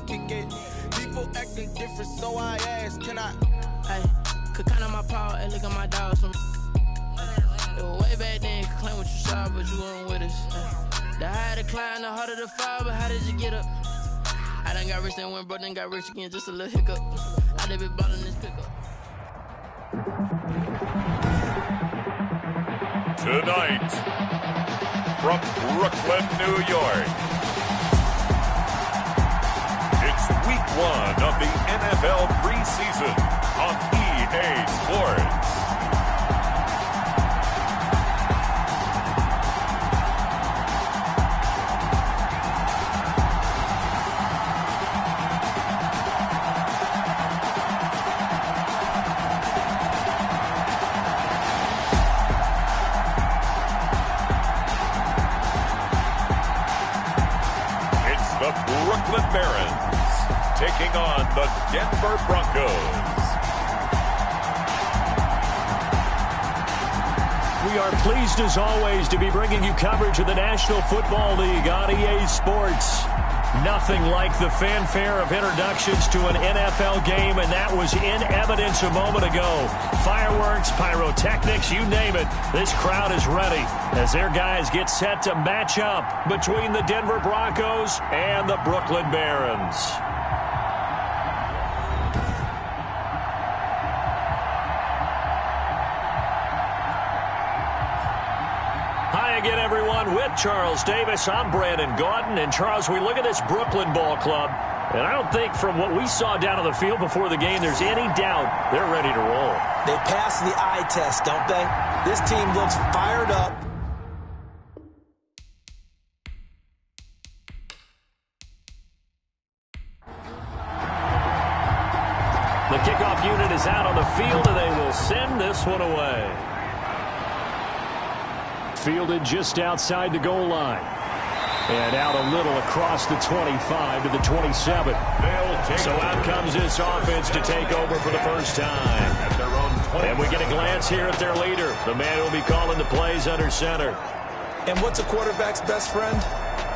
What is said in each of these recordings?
kick it. People acting different, so I ask, can I? Hey, could count on my power, hey, look at my dogs from. It was way back then, you could claim what you saw, but you weren't with us. The higher the climb, the harder the fall, but how did you get up? I done got rich, then went broke, then got rich again, just a little hiccup. I done been ballin' this pickup. Tonight, from Brooklyn, New York, it's week 1 of the NFL preseason on EA Sports. Taking on the Denver Broncos. We are pleased as always to be bringing you coverage of the National Football League on EA Sports. Nothing like the fanfare of introductions to an NFL game, and that was in evidence a moment ago. Fireworks, pyrotechnics, you name it. This crowd is ready as their guys get set to match up between the Denver Broncos and the Brooklyn Barons. Again, everyone, with Charles Davis, I'm Brandon Gaudin. And, Charles, we look at this Brooklyn ball club, and I don't think from what we saw down on the field before the game there's any doubt they're ready to roll. They pass the eye test, don't they? This team looks fired up. The kickoff unit is out on the field, and they will send this one away. Fielded just outside the goal line. And out a little across the 25 to the 27. So out comes this offense to take over for the first time. And we get a glance here at their leader, the man who will be calling the plays under center. And what's a quarterback's best friend?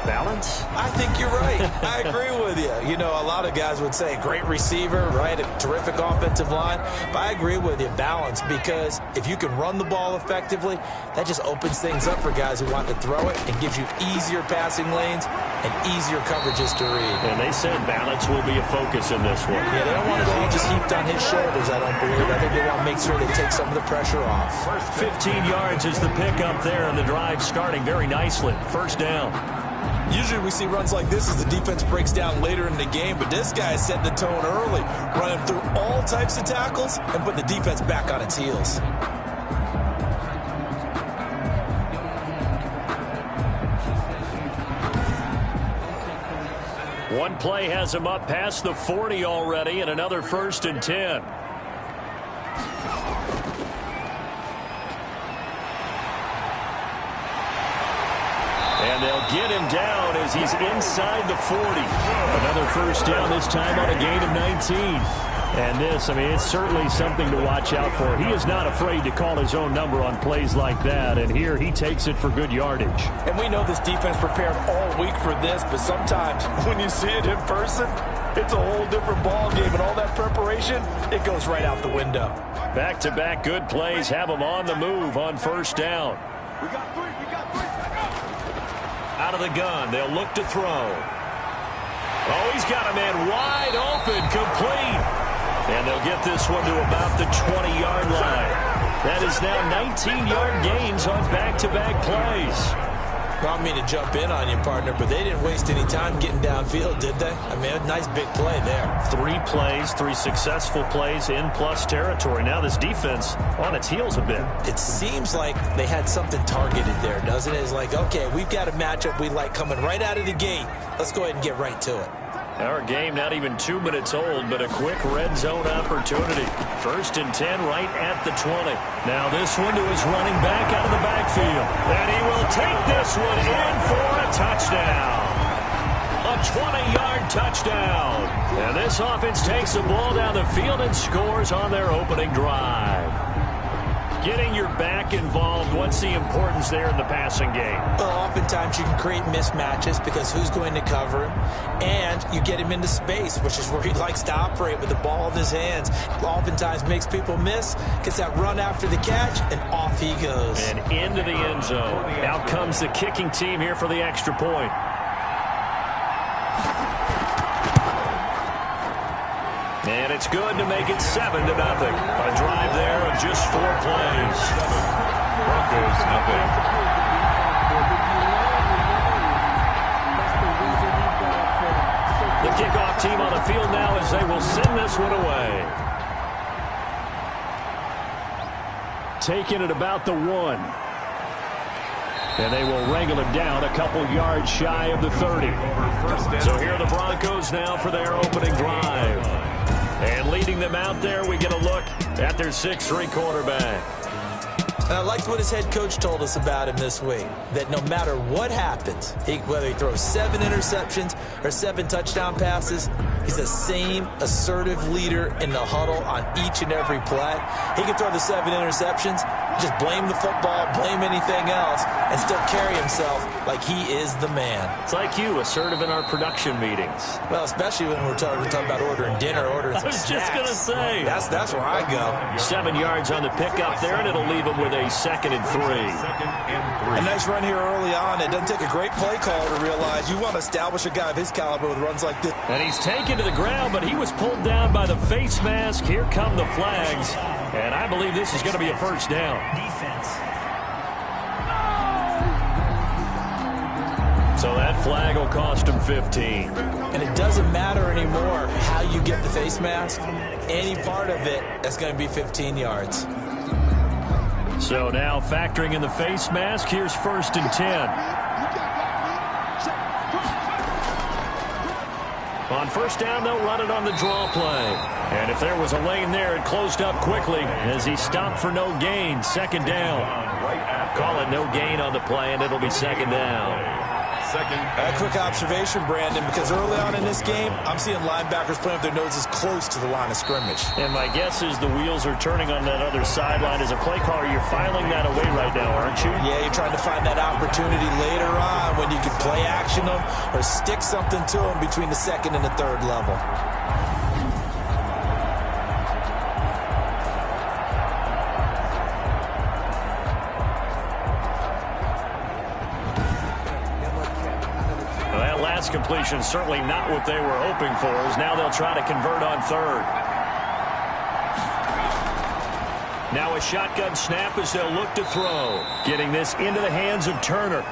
Balance? I think you're right. I agree with you. You know, a lot of guys would say great receiver, right? A terrific offensive line. But I agree with you, balance, because if you can run the ball effectively, that just opens things up for guys who want to throw it and gives you easier passing lanes and easier coverages to read. And they said balance will be a focus in this one. Yeah, they don't want it all just heaped on his shoulders, I don't believe. I think they want to make sure they take some of the pressure off. 15 yards is the pickup there, and the drive starting very nicely. First down. Usually we see runs like this as the defense breaks down later in the game, but this guy set the tone early, running through all types of tackles and putting the defense back on its heels. One play has him up past the 40 already, and another 1st and 10. And they'll get him down as he's inside the 40. Another first down, this time on a gain of 19. And this, I mean, it's certainly something to watch out for. He is not afraid to call his own number on plays like that. And here he takes it for good yardage. And we know this defense prepared all week for this, but sometimes when you see it in person, it's a whole different ball game. And all that preparation, it goes right out the window. Back-to-back good plays have him on the move on first down. We got three. Out of the gun, they'll look to throw. Oh, he's got a man wide open, complete. And they'll get this one to about the 20-yard line. That is now 19-yard gains on back-to-back plays. I don't mean to jump in on you, partner, but they didn't waste any time getting downfield, did they? I mean, a nice big play there. 3 plays, 3 successful plays in plus territory. Now this defense on its heels a bit. It seems like they had something targeted there, doesn't it? It's like, okay, we've got a matchup we like coming right out of the gate. Let's go ahead and get right to it. Our game not even 2 minutes old, but a quick red zone opportunity. 1st and 10 right at the 20. Now this one to his running back out of the backfield. And he will take this one in for a touchdown. A 20-yard touchdown. And this offense takes the ball down the field and scores on their opening drive. getting your back involved, what's the importance there in the passing game? Well, oftentimes you can create mismatches because who's going to cover him, and you get him into space, which is where he likes to operate with the ball in his hands. Oftentimes makes people miss, gets that run after the catch, and off he goes. And into the end zone. Out comes the kicking team here for the extra point. And it's good to make it 7-0. A drive there of just 4 plays. Broncos nothing. The kickoff team on the field now as they will send this one away. Taking it about the 1. And they will wrangle him down a couple yards shy of the 30. So here are the Broncos now for their opening drive. And leading them out there, we get a look at their 6'3" quarterback. And I liked what his head coach told us about him this week, that no matter what happens, whether he throws 7 interceptions or 7 touchdown passes, he's the same assertive leader in the huddle on each and every play. He can throw the 7 interceptions, just blame the football, blame anything else, and still carry himself like he is the man. It's like you, assertive in our production meetings. Well, especially when we're talking about ordering dinner, ordering some snacks. I was just going to say. That's where I go. 7 yards on the pickup there, and it'll leave him with a 2nd and 3. A nice run here early on. It doesn't take a great play caller to realize you want to establish a guy of his caliber with runs like this. And he's taken to the ground, but he was pulled down by the face mask. Here come the flags. And I believe this is going to be a first down. So that flag will cost him 15. And it doesn't matter anymore how you get the face mask. Any part of it, that's going to be 15 yards. So now factoring in the face mask, here's 1st and 10. On first down, they'll run it on the draw play. And if there was a lane there, it closed up quickly as he stopped for no gain. 2nd down. Call it no gain on the play, and it'll be 2nd down. A quick observation, Brandon, because early on in this game, I'm seeing linebackers playing with their noses close to the line of scrimmage. And my guess is the wheels are turning on that other sideline. As a play caller, you're filing that away right now, aren't you? Yeah, you're trying to find that opportunity later on when you can play action them or stick something to them between the 2nd and the 3rd level. Completion certainly not what they were hoping for, as now they'll try to convert on 3rd. Now a shotgun snap as they'll look to throw. Getting this into the hands of Turner.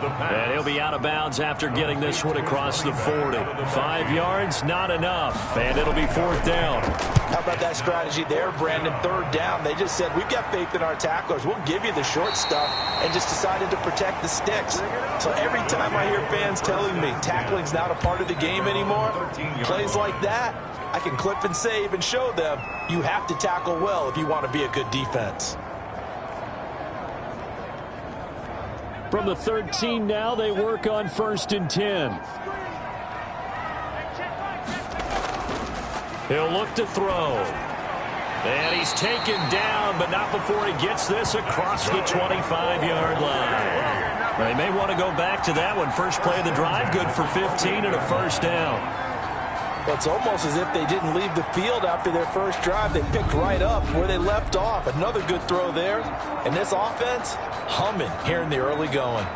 And he'll be out of bounds after getting this one across the 40. 5 yards, not enough. And it'll be 4th down. How about that strategy there, Brandon? 3rd down. They just said, we've got faith in our tacklers. We'll give you the short stuff, and just decided to protect the sticks. So every time I hear fans telling me tackling's not a part of the game anymore, plays like that, I can clip and save and show them you have to tackle well if you want to be a good defense. From the 13 now, they work on 1st and 10. He'll look to throw. And he's taken down, but not before he gets this across the 25-yard line. They may want to go back to that one. First play of the drive, good for 15 and a 1st down. Well, it's almost as if they didn't leave the field after their first drive. They picked right up where they left off. Another good throw there. And this offense, humming here in the early going.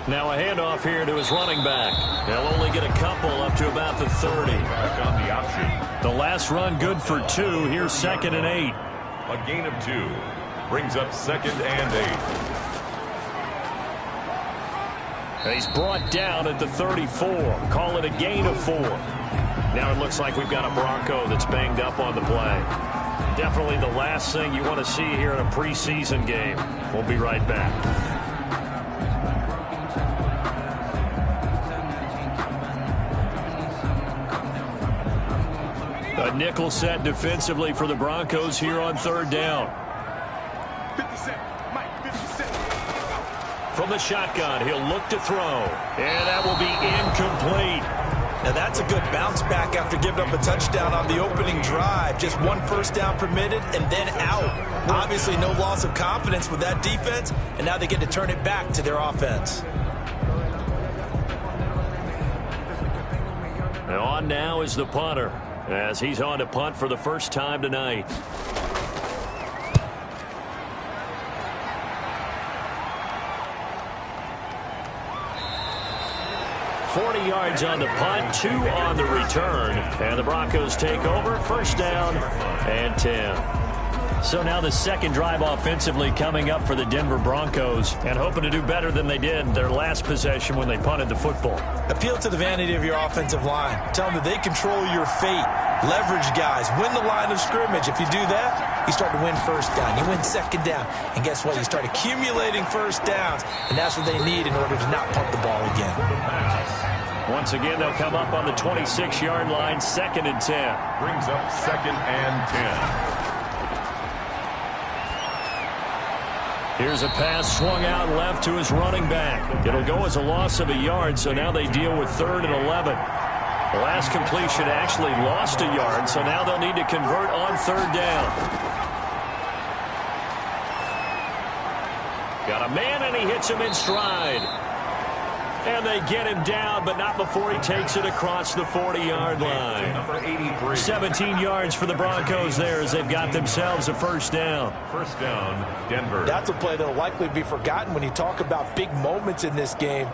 Now a handoff here to his running back. They'll only get a couple up to about the 30. On the option. The last run good for 2. Here's 2nd and 8. A gain of 2 brings up 2nd and 8. And he's brought down at the 34. Call it a gain of 4. Now it looks like we've got a Bronco that's banged up on the play. Definitely the last thing you want to see here in a preseason game. We'll be right back. A nickel set defensively for the Broncos here on 3rd down. 57. From the shotgun, he'll look to throw. And that will be incomplete. Now that's a good bounce back after giving up a touchdown on the opening drive. Just one first down permitted and then out. Obviously no loss of confidence with that defense, and now they get to turn it back to their offense. Now on now is the punter, as he's on to punt for the first time tonight. 40 yards on the punt, 2 on the return. And the Broncos take over, first down and 10. So now the second drive offensively coming up for the Denver Broncos, and hoping to do better than they did their last possession when they punted the football. Appeal to the vanity of your offensive line. Tell them that they control your fate. Leverage guys. Win the line of scrimmage. If you do that, you start to win first down. You win second down. And guess what? You start accumulating first downs. And that's what they need in order to not punt the ball again. Once again, they'll come up on the 26-yard line, 2nd and 10. Brings up 2nd and 10. Here's a pass swung out left to his running back. It'll go as a loss of a yard, so now they deal with 3rd and 11. The last completion actually lost a yard, so now they'll need to convert on 3rd down. Got a man, and he hits him in stride. And they get him down, but not before he takes it across the 40-yard line. Number 83. 17 yards for the Broncos there as they've got themselves a first down. First down, Denver. That's a play that will likely be forgotten when you talk about big moments in this game.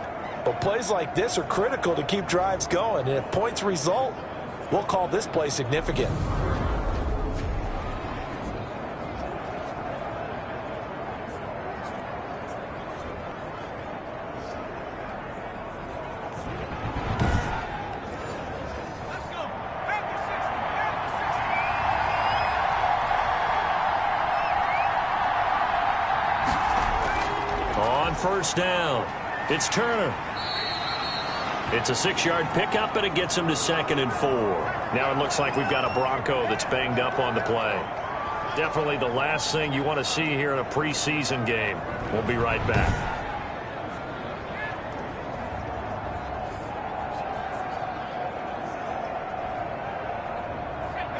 But plays like this are critical to keep drives going. And if points result, we'll call this play significant. On first down, it's Turner. It's a 6-yard pickup, and it gets him to 2nd and 4. Now it looks like we've got a Bronco that's banged up on the play. Definitely the last thing you want to see here in a preseason game. We'll be right back.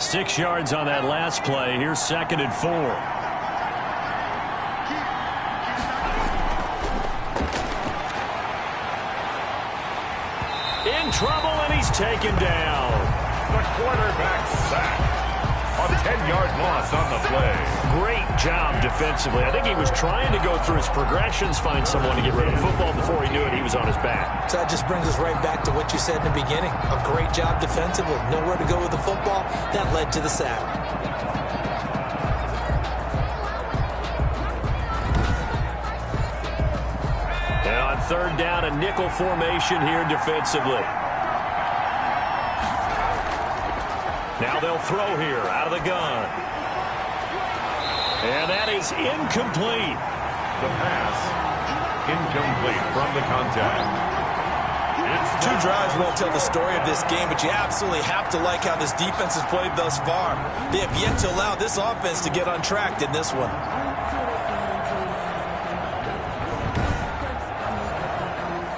Six yards on that last play. Here's 2nd and 4. In trouble, and he's taken down. The quarterback sacked. A 10-yard loss on the play. Great job defensively. I think he was trying to go through his progressions, find someone to get rid of the football. Before he knew it, he was on his back. So that just brings us right back to what you said in the beginning. A great job defensively. Nowhere to go with the football. That led to the sack. And on 3rd down, a nickel formation here defensively. Now they'll throw here out of the gun. And that is incomplete. The pass, incomplete from the contact. Two drives won't tell the story of this game, but you absolutely have to like how this defense has played thus far. They have yet to allow this offense to get untracked in this one.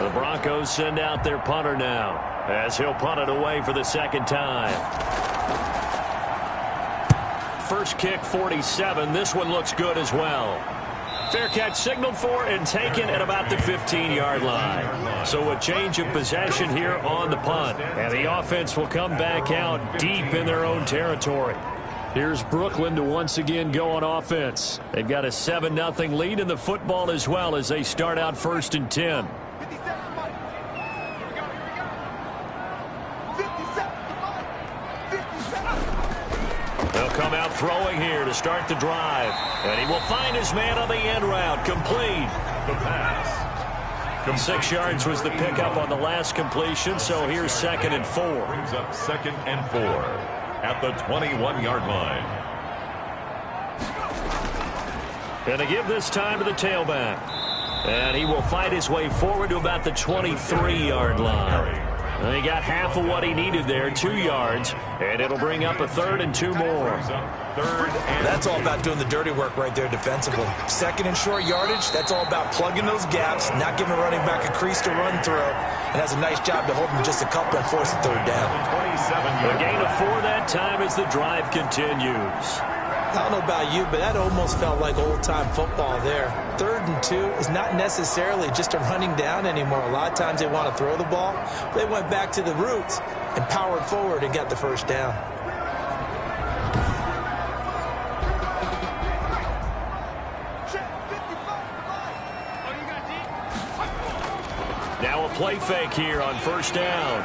The Broncos send out their punter now, as he'll punt it away for the 2nd time. First kick, 47. This one looks good as well. Fair catch signaled for and taken at about the 15-yard line. So a change of possession here on the punt. And the offense will come back out deep in their own territory. Here's Brooklyn to once again go on offense. They've got a 7-0 lead in the football as well as they start out 1st and 10. Come out throwing here to start the drive. And he will find his man on the end route. Complete. The pass. 6 yards was the pickup on the last completion, so here's 2nd and 4. Brings up 2nd and 4 at the 21-yard line. And they give this time to the tailback. And he will fight his way forward to about the 23-yard line. They got half of what he needed there, 2 yards, and it'll bring up a 3rd and 2 more. That's all about doing the dirty work right there defensively. 2nd and short yardage, that's all about plugging those gaps, not giving a running back a crease to run through, and has a nice job to hold him just a couple and force a 3rd down. A gain of 4 that time as the drive continues. I don't know about you, but that almost felt like old-time football there. 3rd and 2 is not necessarily just a running down anymore. A lot of times they want to throw the ball. They went back to the roots and powered forward and got the 1st down. Now a play fake here on 1st down.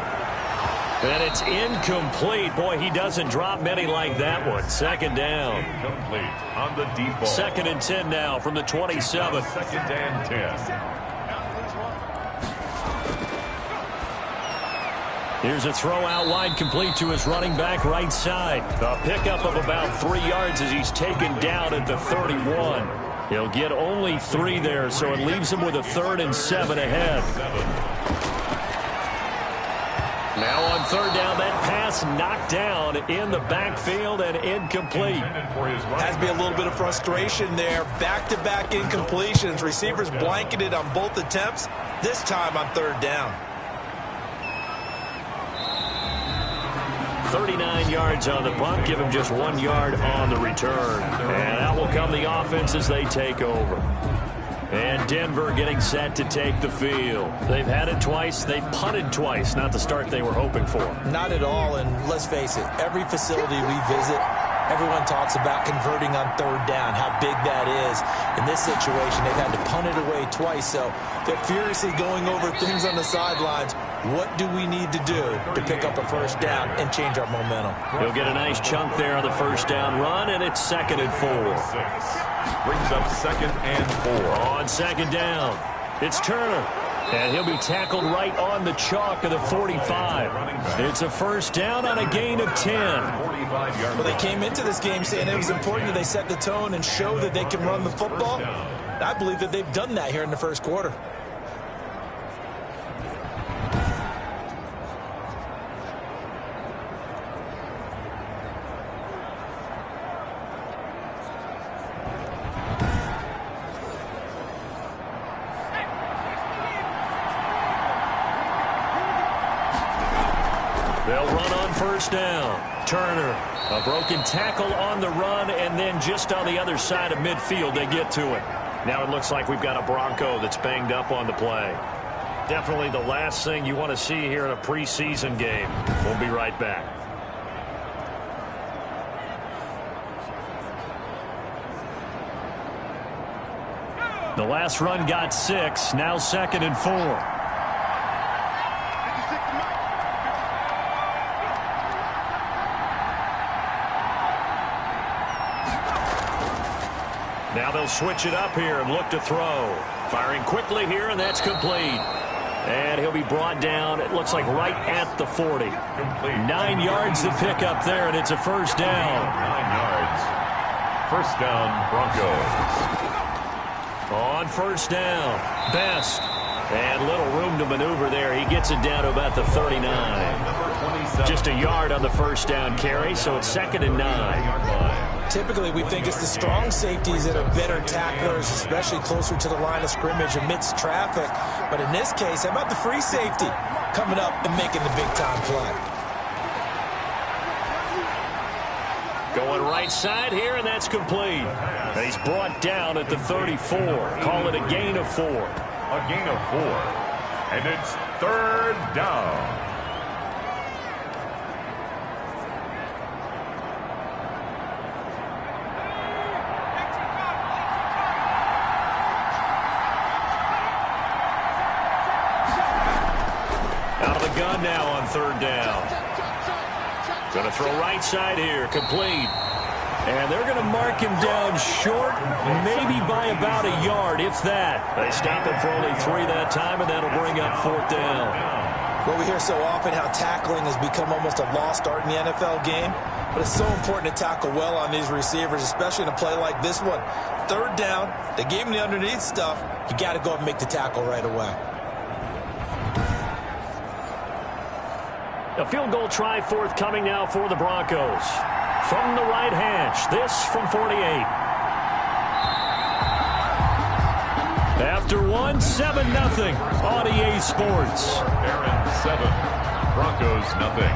And it's incomplete. Boy, he doesn't drop many like that one. 2nd down. Incomplete on the deep ball. 2nd and 10 now from the 27. 2nd and 10. Here's a throw out wide, complete to his running back right side. A pickup of about 3 yards as he's taken down at the 31. He'll get only 3 there, so it leaves him with a 3rd and 7 ahead. Now on 3rd down, that pass knocked down in the backfield and incomplete. Has to be a little bit of frustration there. Back-to-back incompletions. Receivers blanketed on both attempts, this time on 3rd down. 39 yards on the punt, give him just 1 yard on the return. And out will come the offense as they take over. And Denver getting set to take the field. They've had it twice. They've punted twice. Not the start they were hoping for. Not at all, and let's face it, every facility we visit, everyone talks about converting on 3rd down, how big that is. In this situation, they've had to punt it away twice, so they're furiously going over things on the sidelines. What do we need to do to pick up a 1st down and change our momentum? He'll get a nice chunk there on the 1st down run, and it's 2nd and 4. Brings up 2nd and 4. On 2nd down, it's Turner. And he'll be tackled right on the chalk of the 45. It's a 1st down on a gain of 10. Well, they came into this game saying it was important that they set the tone and show that they can run the football. I believe that they've done that here in the 1st quarter. They'll run on 1st down. Turner, a broken tackle on the run, and then just on the other side of midfield, they get to it. Now it looks like we've got a Bronco that's banged up on the play. Definitely the last thing you want to see here in a preseason game. We'll be right back. The last run got 6, now 2nd and 4. Now they'll switch it up here and look to throw. Firing quickly here, and that's complete. And he'll be brought down, it looks like right at the 40. 9 yards to pick up there, and it's a 1st down. 9 yards. 1st down, Broncos. On 1st down, Best. And little room to maneuver there. He gets it down to about the 39. Just a yard on the 1st down carry, so it's 2nd and 9. Typically, we think it's the strong safeties that are better tacklers, especially closer to the line of scrimmage amidst traffic. But in this case, how about the free safety coming up and making the big-time play? Going right side here, and that's complete. He's brought down at the 34. Call it a gain of 4. A gain of 4. And it's 3rd down. Out of the gun now on 3rd down. Going to throw right side here, complete. And they're going to mark him down short, maybe by about a yard, if that. They stop him for only 3 that time, and that'll bring up 4th down. Well, we hear so often how tackling has become almost a lost art in the NFL game, but it's so important to tackle well on these receivers, especially in a play like this one. 3rd down, they gave him the underneath stuff. You got to go and make the tackle right away. A field goal try forthcoming now for the Broncos. From the right hash, this from 48. After 1, 7-0 on EA Sports. Aaron 7, Broncos nothing.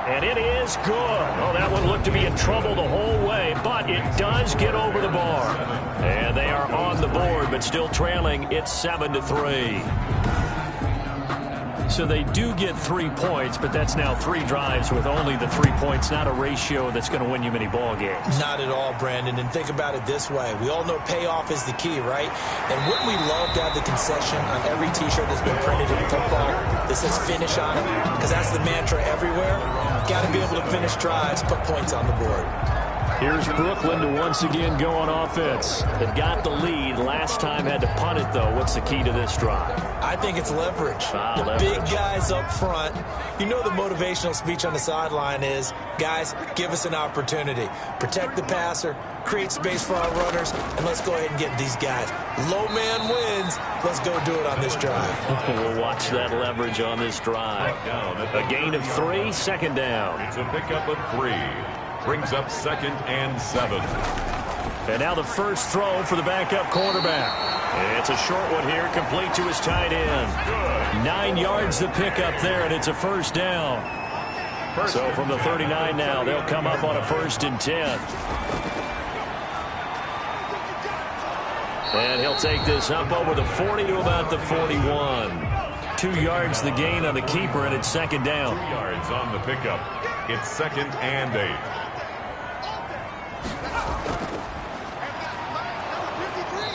And it is good. Oh, that one looked to be in trouble the whole way, but it does get over the bar. And they are on the board, but still trailing. It's 7-3. So they do get 3 points, but that's now 3 drives with only the 3 points, not a ratio that's going to win you many ball games. Not at all, Brandon. And think about it this way. We all know payoff is the key, right? And wouldn't we love to have the concession on every T-shirt that's been printed in football that says finish on it? Because that's the mantra everywhere. Got to be able to finish drives, put points on the board. Here's Brooklyn to once again go on offense. They've got the lead. Last time had to punt it, though. What's the key to this drive? I think it's leverage. Leverage. Big guys up front. You know the motivational speech on the sideline is, guys, give us an opportunity. Protect the passer, create space for our runners, and let's go ahead and get these guys. Low man wins. Let's go do it on this drive. We'll watch that leverage on this drive. A gain of 3, second down. It's a pickup of 3. Brings up 2nd and 7. And now the first throw for the backup quarterback. It's a short one here, complete to his tight end. 9 yards the pickup there, and it's a first down. So from the 39 now, they'll come up on a 1st and 10. And he'll take this up over the 40 to about the 41. 2 yards the gain on the keeper, and it's 2nd down. 2 yards on the pickup. It's 2nd and 8.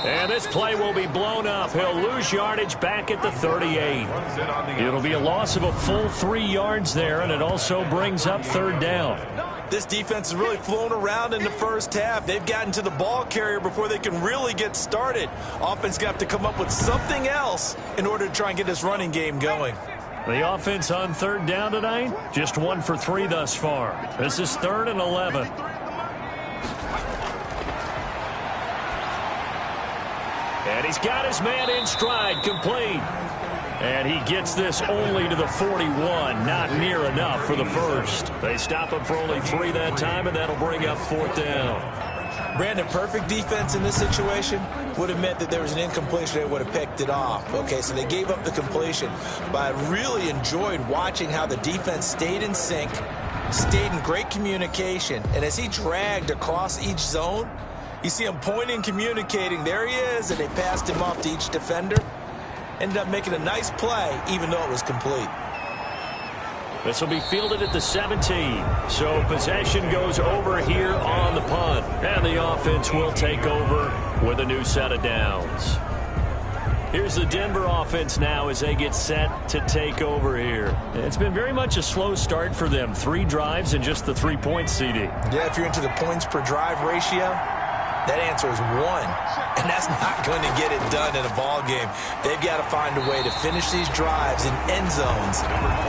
And this play will be blown up. He'll lose yardage back at the 38. It'll be a loss of a full 3 yards there, and it also brings up 3rd down. This defense has really flown around in the first half. They've gotten to the ball carrier before they can really get started. Offense going to have to come up with something else in order to try and get this running game going. The offense on 3rd down tonight, just 1 for 3 thus far. This is 3rd and 11. And he's got his man in stride, complete. And he gets this only to the 41, not near enough for the first. They stop him for only 3 that time, and that'll bring up 4th down. Brandon, perfect defense in this situation would have meant that there was an incompletion. They would have picked it off. Okay, so they gave up the completion. But I really enjoyed watching how the defense stayed in sync, stayed in great communication. And as he dragged across each zone, you see him pointing, communicating. There he is, and they passed him off to each defender. Ended up making a nice play, even though it was complete. This will be fielded at the 17. So possession goes over here on the punt. And the offense will take over with a new set of downs. Here's the Denver offense now as they get set to take over here. It's been very much a slow start for them. 3 drives and just the 3 points, CD. Yeah, if you're into the points per drive ratio, that answer is 1. And that's not going to get it done in a ball game. They've got to find a way to finish these drives in end zones,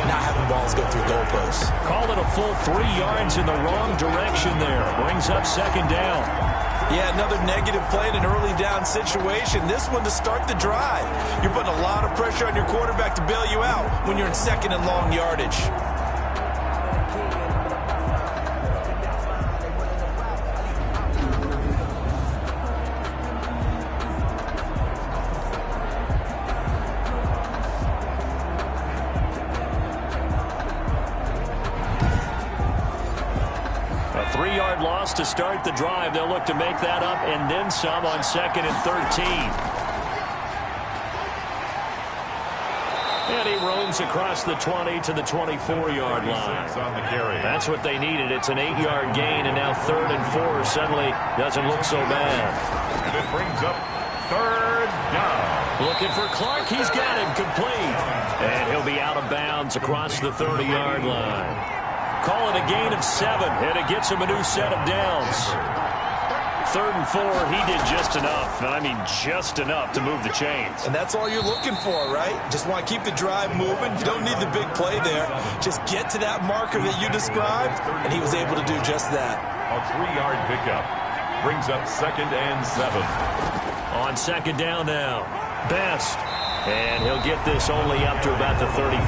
not having balls go through goalposts. Call it a full 3 yards in the wrong direction there. Brings up 2nd down. Yeah, another negative play in an early down situation. This one to start the drive. You're putting a lot of pressure on your quarterback to bail you out when you're in 2nd and long yardage. Loss to start the drive. They'll look to make that up and then some on 2nd and 13. And he roams across the 20 to the 24-yard line. That's what they needed. It's an 8-yard gain, and now 3rd and 4 suddenly doesn't look so bad. And it brings up 3rd down. Looking for Clark. He's got him complete. And he'll be out of bounds across the 30-yard line. Call it a gain of 7, and it gets him a new set of downs. 3rd and 4, he did just enough. And I mean just enough to move the chains. And that's all you're looking for, right? Just want to keep the drive moving. You don't need the big play there. Just get to that marker that you described, and he was able to do just that. A 3-yard pickup brings up 2nd and 7. On 2nd down now, Best. And he'll get this only up to about the 35.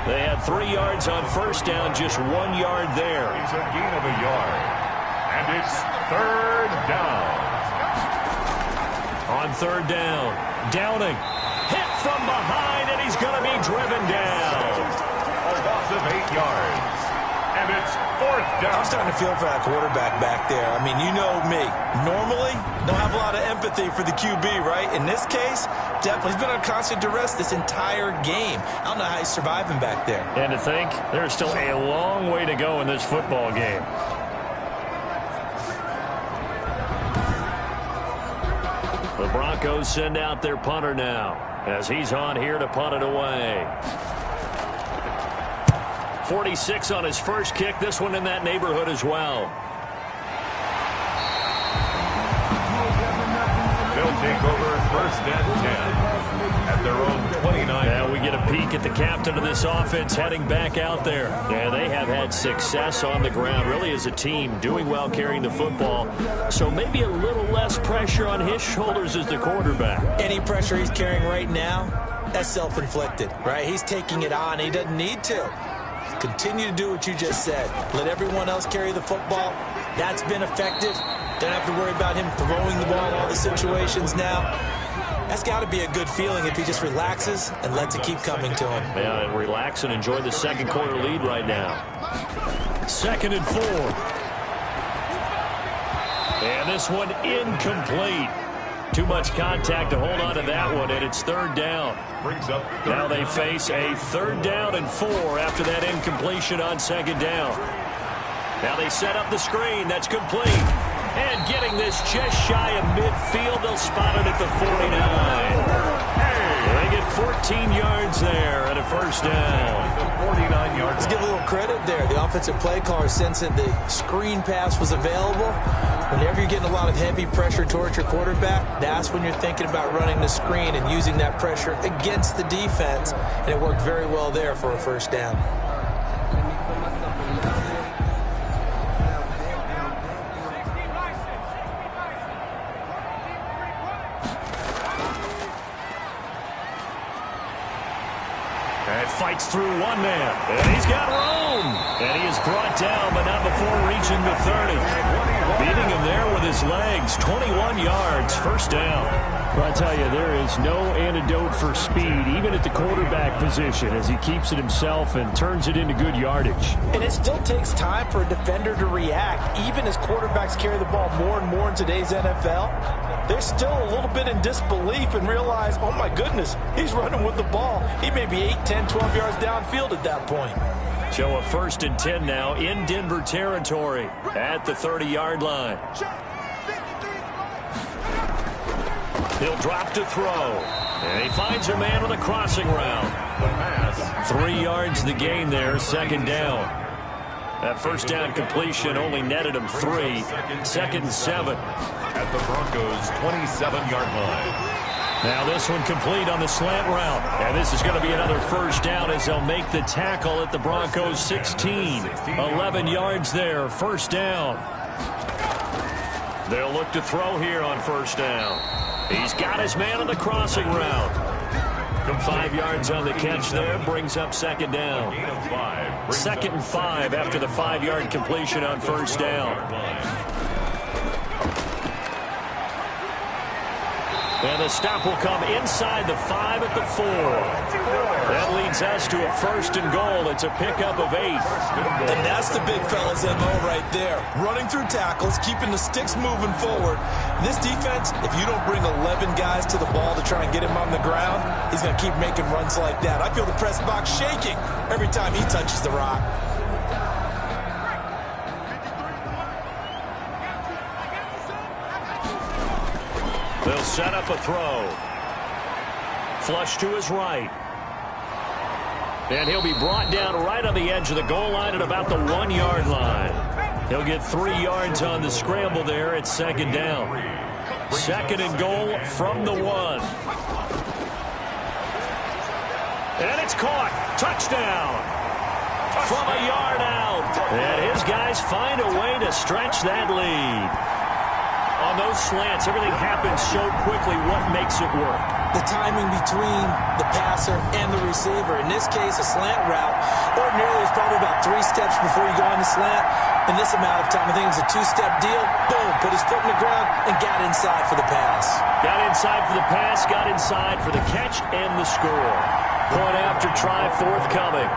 They had 3 yards on 1st down, just 1 yard there. It's a gain of a yard. And it's 3rd down. On 3rd down, Downing. Hit from behind, and he's going to be driven down. A loss of 8 yards. And it's 4th down. I'm starting to feel for that quarterback back there. I mean, you know me. Normally, don't have a lot of empathy for the QB, right? In this case, definitely. He's been on constant duress this entire game. I don't know how he's surviving back there. And to think, there's still a long way to go in this football game. The Broncos send out their punter now as he's on here to punt it away. 46 on his first kick. This one in that neighborhood as well. They'll take over 1st and 10 at their own 29. Now we get a peek at the captain of this offense heading back out there. Yeah, they have had success on the ground, really as a team, doing well carrying the football. So maybe a little less pressure on his shoulders as the quarterback. Any pressure he's carrying right now, that's self-inflicted, right? He's taking it on. He doesn't need to. Continue to do what you just said. Let everyone else carry the football. That's been effective. Don't have to worry about him throwing the ball in all the situations now. That's got to be a good feeling if he just relaxes and lets it keep coming to him. Yeah, and relax and enjoy the 2nd quarter lead right now. 2nd and 4. And this one incomplete. Too much contact to hold on to that one, and it's 3rd down. Now they face a 3rd down and 4 after that incompletion on 2nd down. Now they set up the screen. That's complete. And getting this just shy of midfield, they'll spot it at the 49. They get 14 yards there and a 1st down. 49 yards. Let's give a little credit there. The offensive play caller sensed that the screen pass was available. Whenever you're getting a lot of heavy pressure towards your quarterback, that's when you're thinking about running the screen and using that pressure against the defense. And it worked very well there for a 1st down. Fights through one man, and he's got room. And he is brought down, but not before reaching the 30. Beating him there with his legs, 21 yards, 1st down. Well, I tell you, there is no antidote for speed, even at the quarterback position, as he keeps it himself and turns it into good yardage. And it still takes time for a defender to react, even as quarterbacks carry the ball more and more in today's NFL. They're still a little bit in disbelief and realize, oh my goodness, he's running with the ball. He may be 8, 10, 12 yards downfield at that point. So a 1st and 10 now in Denver territory at the 30-yard line. He'll drop to throw. And he finds a man with a crossing route. 3 yards the gain there, 2nd down. That 1st down completion only netted him 3. 2nd and 7. At the Broncos' 27-yard line. Now this one complete on the slant route. And this is going to be another 1st down as they'll make the tackle at the Broncos' 16. 11 yards there, 1st down. They'll look to throw here on 1st down. He's got his man on the crossing route. 5 yards on the catch there, brings up 2nd down. 2nd and 5 after the 5-yard completion on 1st down. And the stop will come inside the 5 at the 4. That leads us to a 1st and goal. It's a pickup of 8. And that's the big fella's MO right there. Running through tackles, keeping the sticks moving forward. This defense, if you don't bring 11 guys to the ball to try and get him on the ground, he's going to keep making runs like that. I feel the press box shaking every time he touches the rock. They'll set up a throw. Flush to his right. And he'll be brought down right on the edge of the goal line at about the 1-yard line. He'll get 3 yards on the scramble there at second down. Second and goal from the 1. And it's caught. Touchdown. From a yard out. And his guys find a way to stretch that lead. On those slants, everything happens so quickly. What makes it work? The timing between the passer and the receiver. In this case, a slant route. Ordinarily, it's probably about 3 steps before you go on the slant. In this amount of time, I think it was a 2-step deal. Boom, put his foot in the ground and got inside for the pass. Got inside for the pass, got inside for the catch and the score. Point after try forthcoming.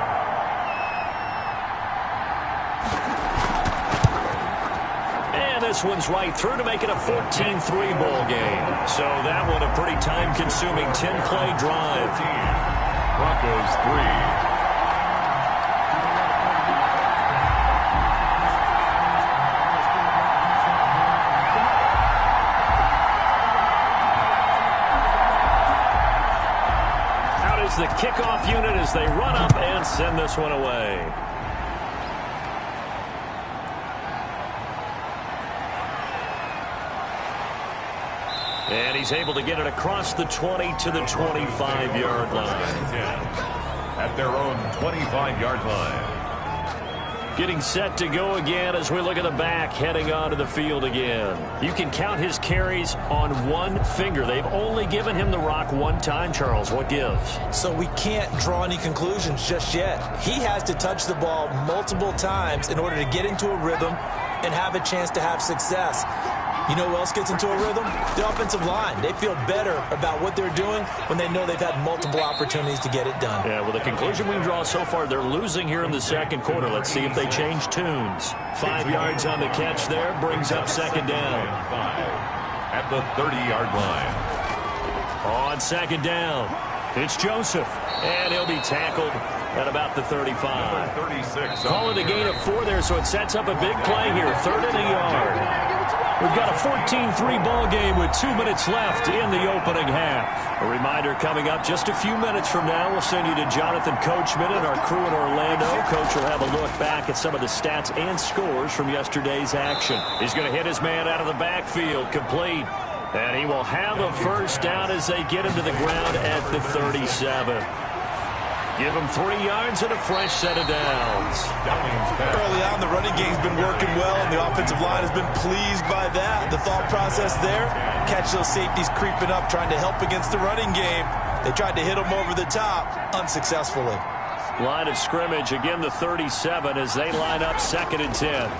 This one's right through to make it a 14-3 ball game. So that one a pretty time-consuming 10-play drive. Broncos 3. The kickoff unit as they run up and send this one away. And he's able to get it across the 20 to the 25-yard line. At their own 25-yard line. Getting set to go again as we look at the back heading onto the field again. You can count his carries on one finger. They've only given him the rock one time, Charles. What gives? So we can't draw any conclusions just yet. He has to touch the ball multiple times in order to get into a rhythm and have a chance to have success. You know who else gets into a rhythm? The offensive line. They feel better about what they're doing when they know they've had multiple opportunities to get it done. Yeah, well, the conclusion we can draw so far, they're losing here in the second quarter. Let's see if they change tunes. 5 yards on the catch there, brings up second down. At the 30-yard line. On second down, it's Joseph, and he'll be tackled at about the 35. 36. Call it a gain of 4 there, so it sets up a big play here. 3rd and a yard. We've got a 14-3 ball game with 2 minutes left in the opening half. A reminder coming up just a few minutes from now. We'll send you to Jonathan Coachman and our crew in Orlando. Coach will have a look back at some of the stats and scores from yesterday's action. He's going to hit his man out of the backfield, complete. And he will have a first down as they get him to the ground at the 37. Give him 3 yards and a fresh set of downs. Early on, the running game's been working well, and the offensive line has been pleased by that. The thought process there, catch those safeties creeping up, trying to help against the running game. They tried to hit them over the top, unsuccessfully. Line of scrimmage, again the 37 as they line up 2nd and 10.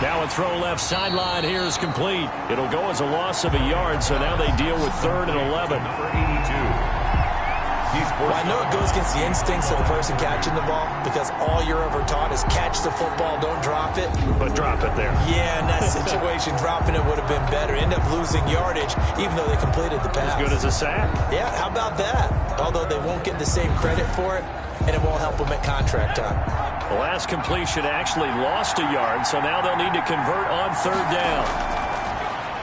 Now a throw left sideline here is complete. It'll go as a loss of a yard, so now they deal with 3rd and 11. Number 82. Well, I know it goes against the instincts of the person catching the ball because all you're ever taught is catch the football, don't drop it. But drop it there. Yeah, in that situation, dropping it would have been better. End up losing yardage, even though they completed the pass. As good as a sack. Yeah, how about that? Although they won't get the same credit for it, and it won't help them at contract time. The last completion actually lost a yard, so now they'll need to convert on 3rd down.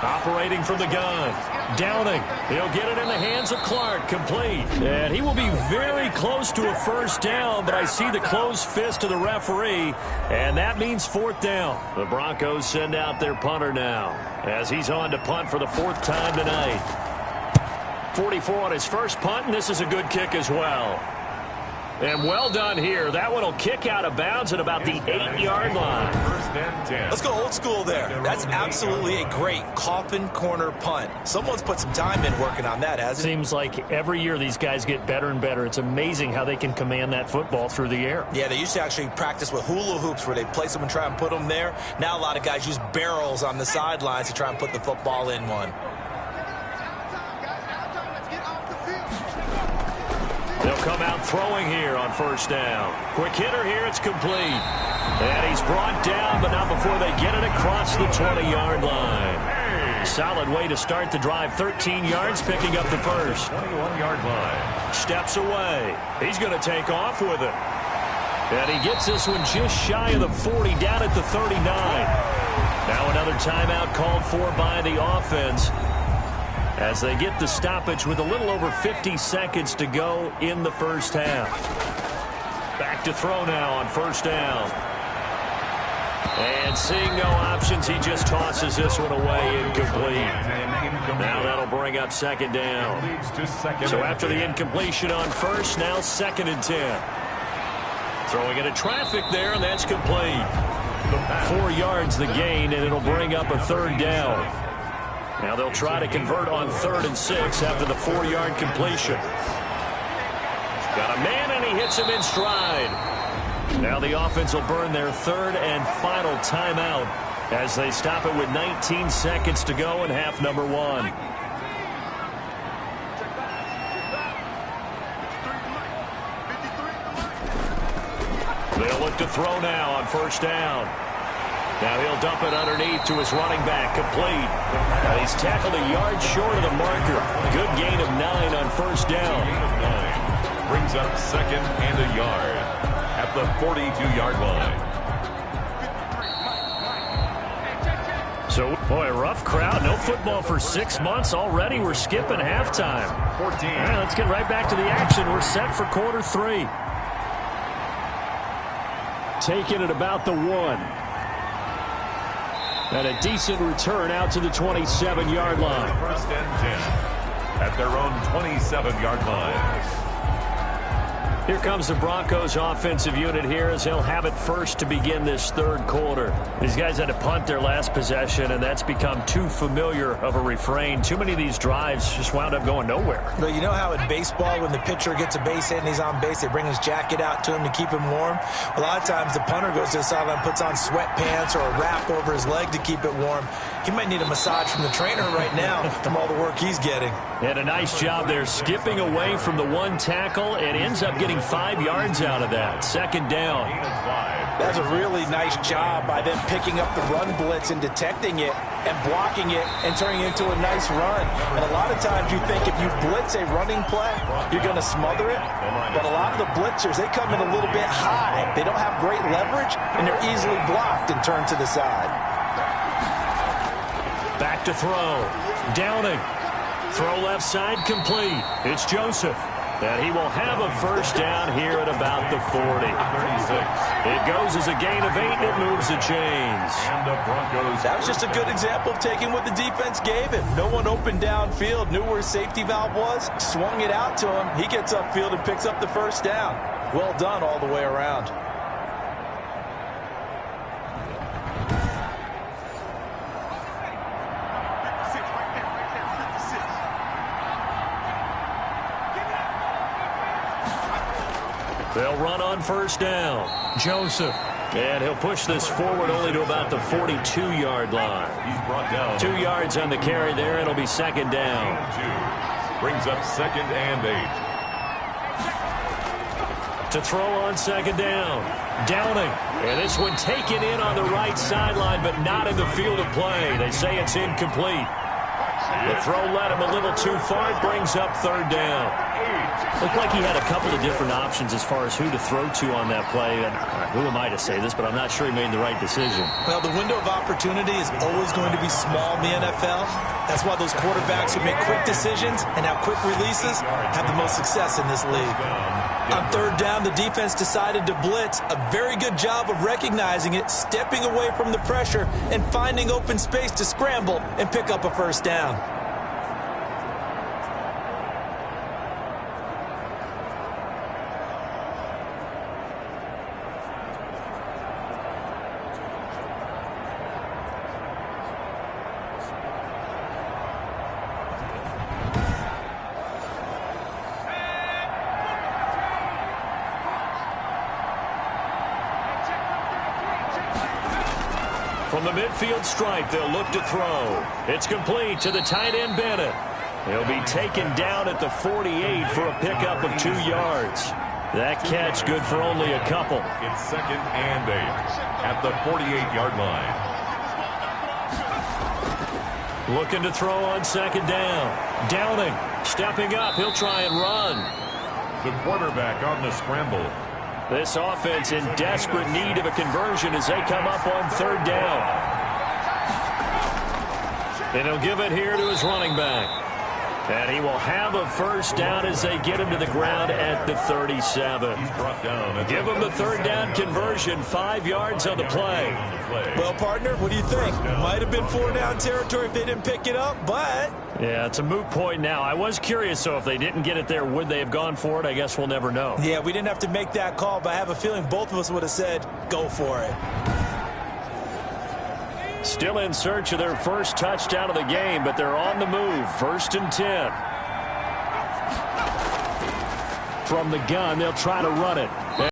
Operating from the gun. Downing. He'll get it in the hands of Clark. Complete. And he will be very close to a first down, but I see the closed fist of the referee, and that means 4th down. The Broncos send out their punter now as he's on to punt for the 4th time tonight. 44 on his first punt, and this is a good kick as well. And well done here. That one will kick out of bounds at about the 8-yard line. Let's go old school there. That's absolutely a great coffin corner punt. Someone's put some time in working on that, hasn't it? Seems like every year these guys get better and better. It's amazing how they can command that football through the air. Yeah, they used to actually practice with hula hoops where they place them and try and put them there. Now a lot of guys use barrels on the sidelines to try and put the football in one. They'll come out throwing here on 1st down. Quick hitter here, it's complete. And he's brought down, but not before they get it across the 20-yard line. Solid way to start the drive. 13 yards, picking up the first. 21-yard line. Steps away. He's going to take off with it. And he gets this one just shy of the 40, down at the 39. Now another timeout called for by the offense, as they get the stoppage with a little over 50 seconds to go in the first half. Back to throw now on 1st down. And seeing no options, he just tosses this one away, incomplete. Now that'll bring up second down. So after the incompletion on first, now 2nd and 10. Throwing into traffic there, and that's complete. 4 yards the gain, and it'll bring up a 3rd down. Now they'll try to convert on 3rd and 6 after the 4-yard completion. Got a man, and he hits him in stride. Now the offense will burn their 3rd and final timeout as they stop it with 19 seconds to go in half number 1. They'll look to throw now on 1st down. Now he'll dump it underneath to his running back, complete. Now he's tackled a yard short of the marker. Good gain of 9 on 1st down. Brings up 2nd and a yard at the 42-yard line. So, boy, rough crowd. No football for 6 months already. We're skipping halftime. 14. All right, let's get right back to the action. We're set for quarter 3. Taking it about the 1. And a decent return out to the 27-yard line. 1st and 10 at their own 27-yard line. Here comes the Broncos offensive unit here as they'll have it first to begin this 3rd quarter. These guys had to punt their last possession, and that's become too familiar of a refrain. Too many of these drives just wound up going nowhere. But you know how in baseball, when the pitcher gets a base hit and he's on base, they bring his jacket out to him to keep him warm? A lot of times the punter goes to the sideline, puts on sweatpants or a wrap over his leg to keep it warm. He might need a massage from the trainer right now from all the work he's getting. And a nice job there skipping away from the 1 tackle and ends up getting 5 yards out of that. 2nd down. That's a really nice job by them picking up the run blitz and detecting it and blocking it and turning it into a nice run. And a lot of times you think if you blitz a running play, you're going to smother it. But a lot of the blitzers, they come in a little bit high. They don't have great leverage, and they're easily blocked and turned to the side. Back to throw. Downing. Throw left side complete. It's Joseph. And he will have a 1st down here at about the 40. 36. It goes as a gain of 8, and it moves the chains. And the Broncos. That was just a good example of taking what the defense gave him. No one open downfield, knew where his safety valve was, swung it out to him. He gets upfield and picks up the 1st down. Well done all the way around. They'll run on 1st down. Joseph. And he'll push this forward only to about the 42-yard line. He's brought down. 2 yards on the carry there. It'll be 2nd down. 2. Brings up 2nd and 8. To throw on 2nd down. Downing. And this one taken in on the right sideline, but not in the field of play. They say it's incomplete. The throw led him a little too far. It brings up 3rd down. Looked like he had a couple of different options as far as who to throw to on that play. And who am I to say this, but I'm not sure he made the right decision. Well, the window of opportunity is always going to be small in the NFL. That's why those quarterbacks who make quick decisions and have quick releases have the most success in this league. On 3rd down, the defense decided to blitz. A very good job of recognizing it, stepping away from the pressure, and finding open space to scramble and pick up a 1st down. From the midfield stripe, they'll look to throw. It's complete to the tight end, Bennett. He'll be taken down at the 48 for a pickup of 2 yards. That catch good for only a couple. It's 2nd and 8 at the 48-yard line. Looking to throw on 2nd down. Downing. Stepping up. He'll try and run. The quarterback on the scramble. This offense in desperate need of a conversion as they come up on 3rd down. And he'll give it here to his running back. And he will have a first down as they get him to the ground at the 37. Give him the third down conversion, 5 yards on the play. Well, partner, what do you think? Might have been 4-down territory if they didn't pick it up, but... Yeah, it's a moot point now. I was curious, so if they didn't get it there, would they have gone for it? I guess we'll never know. Yeah, we didn't have to make that call, but I have a feeling both of us would have said, go for it. Still in search of their first touchdown of the game, but they're on the move. 1st and 10. From the gun, they'll try to run it.